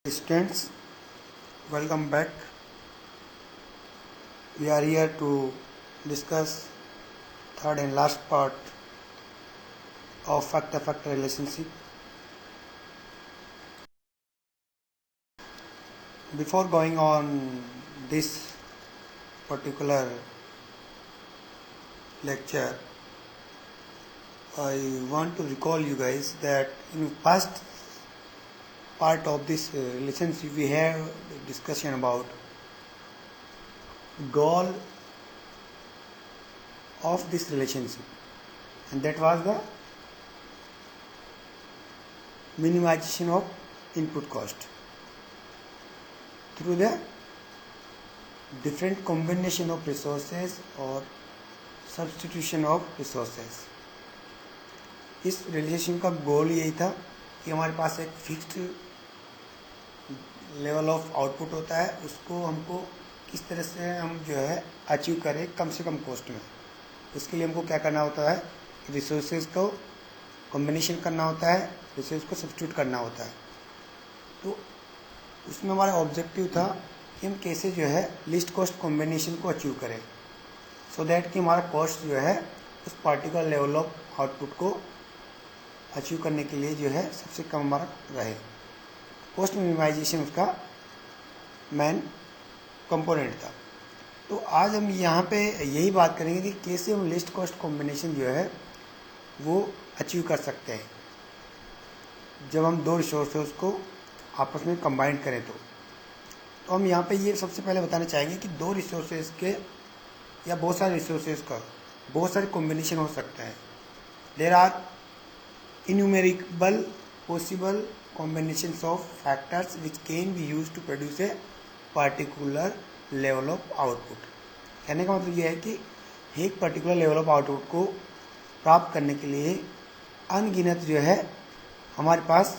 Students, welcome back. We are here to discuss third and last part of fact-effect relationship. Before going on this particular lecture, I want to recall you guys that in past part of this relationship we have discussion about goal of this relationship, and that was the minimization of input cost through the different combination of resources or substitution of resources. इस relation का गोल यही था कि हमारे पास एक fixed level of output होता है, उसको हमको किस तरह से हम जो है अचीव करें कम से कम कॉस्ट में। उसके लिए हमको क्या करना होता है, रिसोर्सेज को कॉम्बिनेशन करना होता है, रिसोर्स को सब्स्टिट्यूट करना होता है। तो उसमें हमारा ऑब्जेक्टिव था कि हम कैसे जो है लिस्ट कॉस्ट कॉम्बिनेशन को अचीव करें, सो दैट कि हमारा कॉस्ट जो है उस पार्टिकुलर लेवल ऑफ आउटपुट को अचीव करने के लिए जो है सबसे कम हमारा रहे। कॉस्ट मिनिमाइजेशन उसका मेन कंपोनेंट था। तो आज हम यहाँ पे यही बात करेंगे कि कैसे हम लिस्ट कॉस्ट कॉम्बिनेशन जो है वो अचीव कर सकते हैं जब हम दो रिसोर्सेज को आपस में कंबाइन करें। तो हम यहाँ पे ये सबसे पहले बताना चाहेंगे कि दो रिसोर्सेज के या बहुत सारे रिसोर्सेज का बहुत सारे कॉम्बिनेशन हो सकते हैं। There are innumerable possible combinations of factors which can be used to produce a particular level of output। कहने का मतलब यह है कि एक पर्टिकुलर लेवल ऑफ आउटपुट को प्राप्त करने के लिए अनगिनत जो है हमारे पास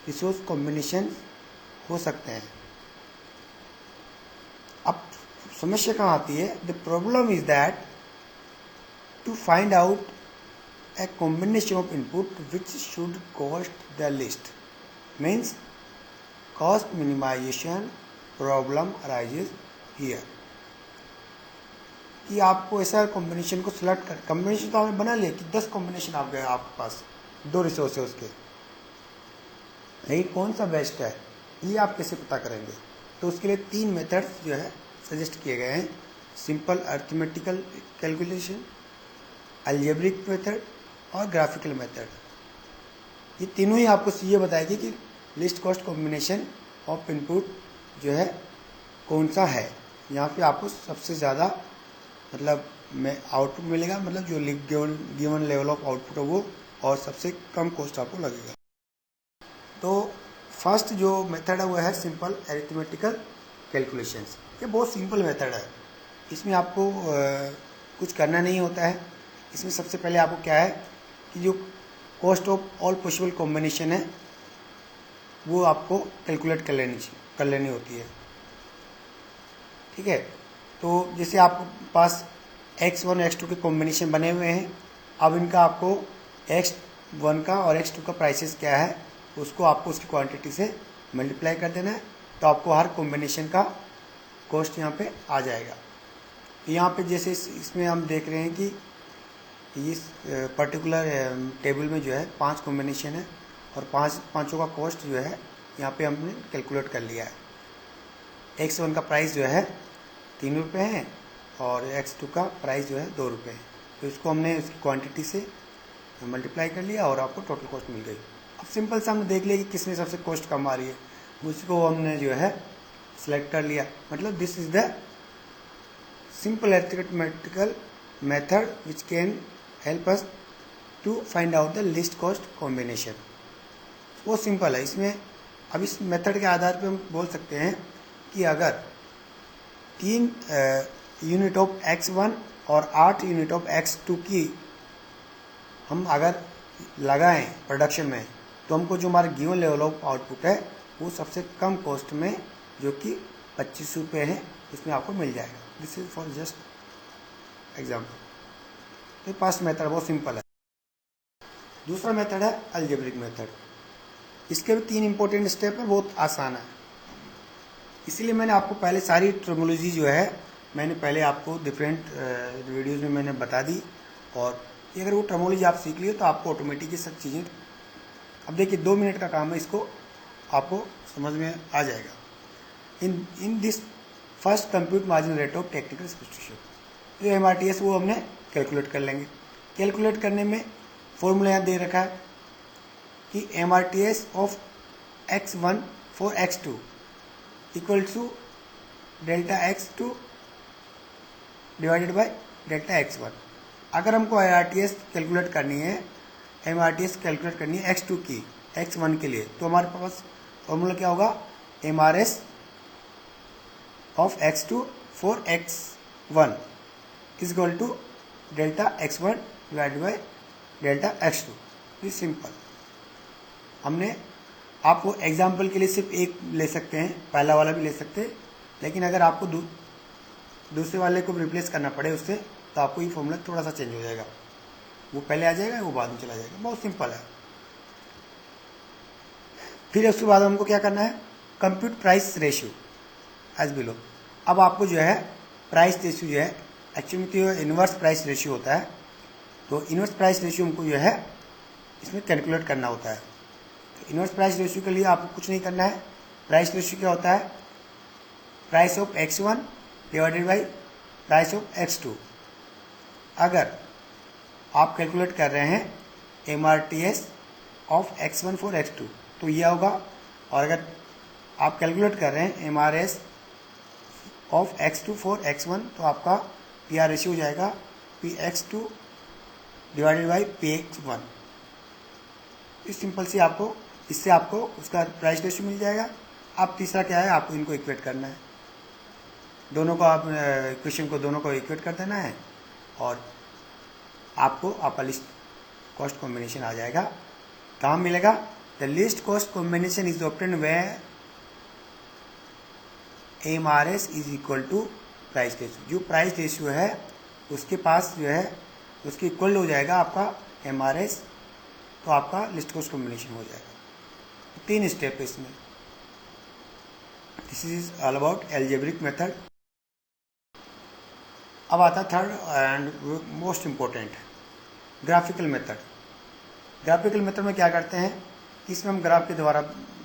रिसोर्स कॉम्बिनेशन हो सकते हैं। अब समस्या कहाँ आती है? The problem is that to find out a combination of input which should cost the least, means cost minimization problem arises here। कि आपको ऐसा कॉम्बिनेशन को सिलेक्ट कर, कॉम्बिनेशन तो आपने बना लिया कि 10 कॉम्बिनेशन आप गए आपके पास दो रिसोर्सेज के, लेकिन कौन सा बेस्ट है ये आप कैसे पता करेंगे? तो उसके लिए 3 मेथड्स जो है सजेस्ट किए गए हैं। Simple arithmetical calculation, algebraic method और ग्राफिकल मेथड। ये तीनों ही आपको ये बताएगी कि list cost combination of input जो है कौन सा है। यहाँ पे आपको सबसे ज़्यादा मतलब आउटपुट मिलेगा, मतलब जो गिवन लेवल ऑफ आउटपुट है वो, और सबसे कम कॉस्ट आपको लगेगा। तो फर्स्ट जो मेथड है वो है सिंपल अरिथमेटिकल कैलकुलेशंस। ये बहुत सिंपल मेथड है, इसमें आपको कुछ करना नहीं होता है। इसमें सबसे पहले आपको क्या है कि जो cost of all possible combination है वो आपको कैलकुलेट कर लेनी होती है। ठीक है, तो जैसे आपके पास x1 x2 के कॉम्बिनेशन बने हुए हैं, अब इनका आपको x1 का और x2 का प्राइसेस क्या है उसको आपको उसकी क्वांटिटी से मल्टीप्लाई कर देना है, तो आपको हर कॉम्बिनेशन का कॉस्ट यहाँ पे आ जाएगा। यहाँ पे जैसे इसमें हम देख रहे हैं कि इस पर्टिकुलर टेबल में जो है 5 कॉम्बिनेशन है और पाँचों का कॉस्ट जो है यहाँ पे हमने कैलकुलेट कर लिया है। x1 का प्राइस जो है 3 रुपये है और x2 का प्राइस जो है 2 रुपये है। तो इसको हमने उसकी क्वांटिटी से मल्टीप्लाई कर लिया और आपको टोटल कॉस्ट मिल गई। अब सिंपल से हमने देख लिया कि किसमें सबसे कॉस्ट कम आ रही है, उसको हमने जो है सिलेक्ट कर लिया। मतलब this is the simple arithmetical method which can help us to find out the least cost combination. वो सिंपल है। इसमें अब इस मेथड के आधार पे हम बोल सकते हैं कि अगर 3 यूनिट ऑफ x1 और 8 यूनिट ऑफ x2 की हम अगर लगाएं प्रोडक्शन में, तो हमको जो हमारा गिवन लेवल ऑफ आउटपुट है वो सबसे कम कॉस्ट में जो कि 25 रुपये है उसमें आपको मिल जाएगा। This is for just example. तो फर्स्ट मेथड बहुत सिंपल है। दूसरा मेथड है अलजेब्रिक मेथड। इसके भी 3 इंपॉर्टेंट स्टेप है, बहुत आसान है। इसीलिए मैंने आपको पहले सारी टर्मिनोलॉजी जो है मैंने पहले आपको डिफरेंट वीडियोज़ में मैंने बता दी, और अगर वो टर्मिनोलॉजी आप सीख लिए तो आपको ऑटोमेटिक ये सब चीज़ें, अब देखिए 2 मिनट का काम है, इसको आपको समझ में आ जाएगा। In this first compute margin rate of technical substitution, जो MRTS वो हमने कैलकुलेट कर लेंगे। कैलकुलेट करने में फॉर्मूला यहाँ दे रखा है कि MRTS of x1 for x2 equal to delta x2 divided by delta x1। अगर हमको MRTS कैलकुलेट करनी है, MRTS कैलकुलेट करनी है x2 की x1 के लिए, तो हमारे पास फॉर्मूला क्या होगा, MRS of x2 for x1 is equal to delta x1 divided by delta x2। ये सिंपल। हमने आपको एग्जाम्पल के लिए सिर्फ एक ले सकते हैं, पहला वाला भी ले सकते हैं, लेकिन अगर आपको दूसरे वाले को रिप्लेस करना पड़े उससे, तो आपको ये फॉर्मूला थोड़ा सा चेंज हो जाएगा, वो पहले आ जाएगा, वो बाद में चला जाएगा। बहुत सिंपल है। फिर उसके बाद हमको क्या करना है, compute price ratio as below. अब आपको जो है प्राइस रेशियो जो है, एक्चुअली तो इनवर्स प्राइस रेशियो होता है, तो इनवर्स प्राइस रेशियो हमको जो है इसमें कैलकुलेट करना होता है। इनवर्स प्राइस रेशियो के लिए आपको कुछ नहीं करना है। प्राइस रेशियो क्या होता है, price of x1 divided by price of x2। अगर आप कैलकुलेट कर रहे हैं MRTS of x1 for x2 तो यह होगा, और अगर आप कैलकुलेट कर रहे हैं MRS of x2 for x1 तो आपका PR रेशियो हो जाएगा Px2 डिवाइडेड बाई Px1। इस सिंपल से आपको, इससे आपको उसका प्राइस रेशियो मिल जाएगा। अब तीसरा क्या है, आपको इनको इक्वेट करना है, दोनों को आप इक्वेशन को दोनों को इक्वेट कर देना है, और आपको आपका लिस्ट कॉस्ट कॉम्बिनेशन आ जाएगा। कहाँ मिलेगा, the least cost combination is obtained where MRS is equal to price ratio. जो प्राइस रेशियो है उसके पास जो है उसके इक्वल हो जाएगा आपका MRS, तो आपका लिस्ट कॉस्ट कॉम्बिनेशन हो जाएगा। 3 स्टेप है इसमें। This is all about algebraic method. अब आता है third and most important, graphical method. Graphical method में क्या करते हैं, इसमें हम ग्राफ के द्वारा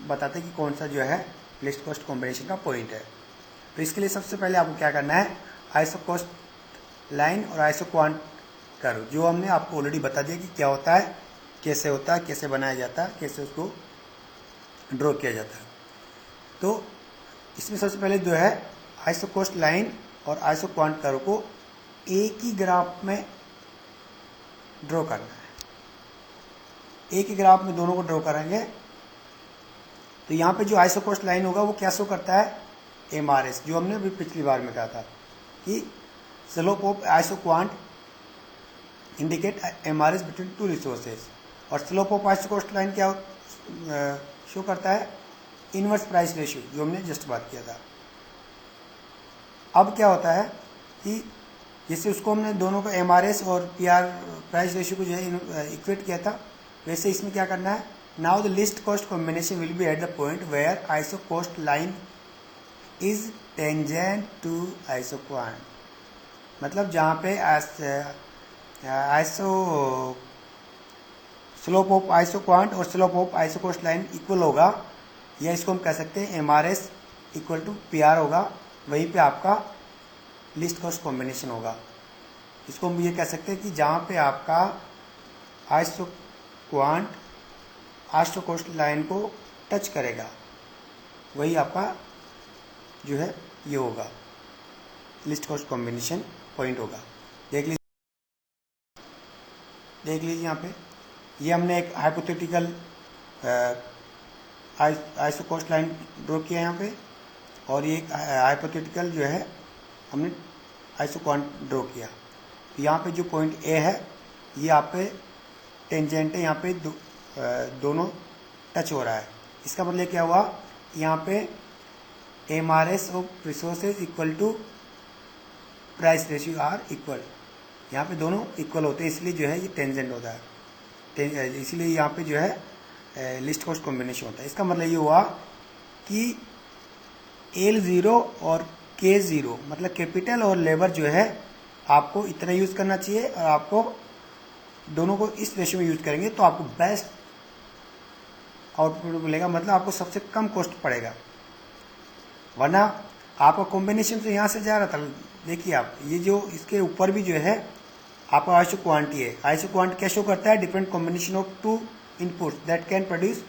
बताते हैं कि कौन सा जो है लिस्ट कॉस्ट कॉम्बिनेशन का पॉइंट है। तो इसके लिए सबसे पहले आपको क्या करना है, आइसो कॉस्ट लाइन और आइसो क्वांट कर्व, जो हमने आपको ऑलरेडी बता दिया कि क्या होता है, कैसे होता है, कैसे बनाया जाता है, कैसे उसको ड्रॉ किया जाता है। तो इसमें सबसे पहले जो है आइसो कॉस्ट लाइन और आइसो क्वांट कर्व को एक ही ग्राफ में ड्रॉ करना है। एक ही ग्राफ में दोनों को ड्रॉ करेंगे तो यहाँ पे जो आइसो कॉस्ट लाइन होगा वो क्या शो करता है, MRS, जो हमने अभी पिछली बार में कहा था कि slope of isoquant indicate MRS between 2 resources, और slope of isocost line क्या शो करता है, इनवर्स प्राइस रेशियो, जो हमने जस्ट बात किया था। अब क्या होता है कि जैसे उसको हमने दोनों को MRS और PR प्राइस रेशियो को जो है इक्वेट किया था, वैसे इसमें क्या करना है, now the least cost combination will be at the point where isocost line is tangent to isoquant. मतलब जहाँ पे iso slope of isoquant और slope of isocost line equal होगा, या इसको हम कह सकते हैं MRS इक्वल टू PR होगा, वहीं पे आपका लिस्ट कॉस्ट कॉम्बिनेशन होगा। इसको हम ये कह सकते हैं कि जहाँ पे आपका iso quant iso cost line को टच करेगा, वही आपका जो है ये होगा लिस्ट कॉस्ट कॉम्बिनेशन पॉइंट होगा। देख लीजिए यहाँ पे ये हमने एक hypothetical iso cost line draw किया यहाँ पे, और ये एक हाइपोथेटिकल जो है हमने आइसो क्वांट ड्रॉ किया। तो यहाँ पे जो पॉइंट A है ये यहाँ पे टेंजेंट है, यहाँ पे दोनों टच हो रहा है। इसका मतलब क्या हुआ, यहाँ पे MRS of resources equal to price ratio are equal, यहाँ पे दोनों इक्वल होते हैं, इसलिए जो है ये टेंजेंट होता है। इसलिए यहाँ पे जो है लिस्ट कॉस्ट कॉम्बिनेशन होता है। इसका मतलब ये हुआ कि L0 और K0 मतलब कैपिटल और लेबर जो है आपको इतना यूज़ करना चाहिए, और आपको दोनों को इस रेशियो में यूज़ करेंगे तो आपको बेस्ट आउटपुट मिलेगा, मतलब आपको सबसे कम कॉस्ट पड़ेगा। वरना आपका कॉम्बिनेशन तो यहाँ से जा रहा था, देखिए आप ये जो इसके ऊपर भी जो है आपका आइसो क्वांटिटी है। आइसो क्वांटिटी क्या शो करता है? Different combination of to inputs that can produce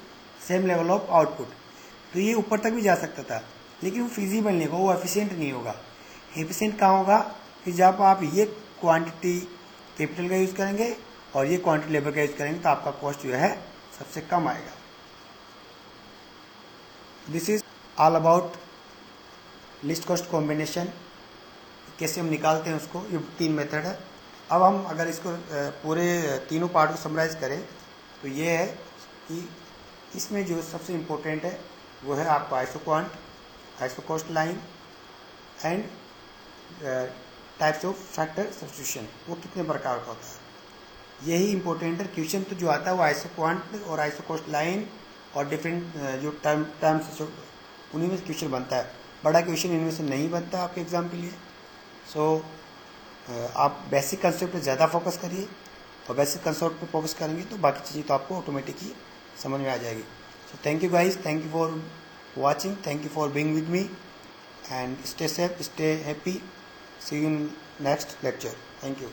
same level of output. तो ये ऊपर तक भी जा सकता था, लेकिन वो फिजिबल नहीं होगा, वो एफिशिएंट नहीं होगा। एफिशिएंट कहाँ होगा? कि जब आप ये क्वांटिटी कैपिटल का यूज़ करेंगे और ये क्वांटिटी लेबर का यूज़ करेंगे तो आपका कॉस्ट जो है सबसे कम आएगा। This is all about list cost combination, कैसे हम निकालते हैं उसको। ये 3 मेथड है। अब हम अगर इसको पूरे तीनों पार्ट को समराइज करें तो ये है कि इसमें जो सबसे इम्पोर्टेंट है वो है आपका iso quant, iso cost line and types of factor substitution, वो कितने प्रकार का होता है, यही इंपॉर्टेंट है। क्वेश्चन तो जो आता है वो आइसो क्वांट और आइसो कॉस्ट लाइन और डिफरेंट जो टर्म्स उन्हीं में क्वेश्चन बनता है। बड़ा क्वेश्चन इनमें से नहीं बनता आपके एग्जाम के लिए। सो आप बेसिक कंसेप्ट पे ज़्यादा फोकस करिए, और बेसिक कंसेप्ट पे फोकस करेंगे तो बाकी चीज़ें तो आपको ऑटोमेटिकली समझ में आ जाएगी। So thank you guys, thank you for watching, thank you for being with me, and stay safe, stay happy. See you in next lecture. Thank you.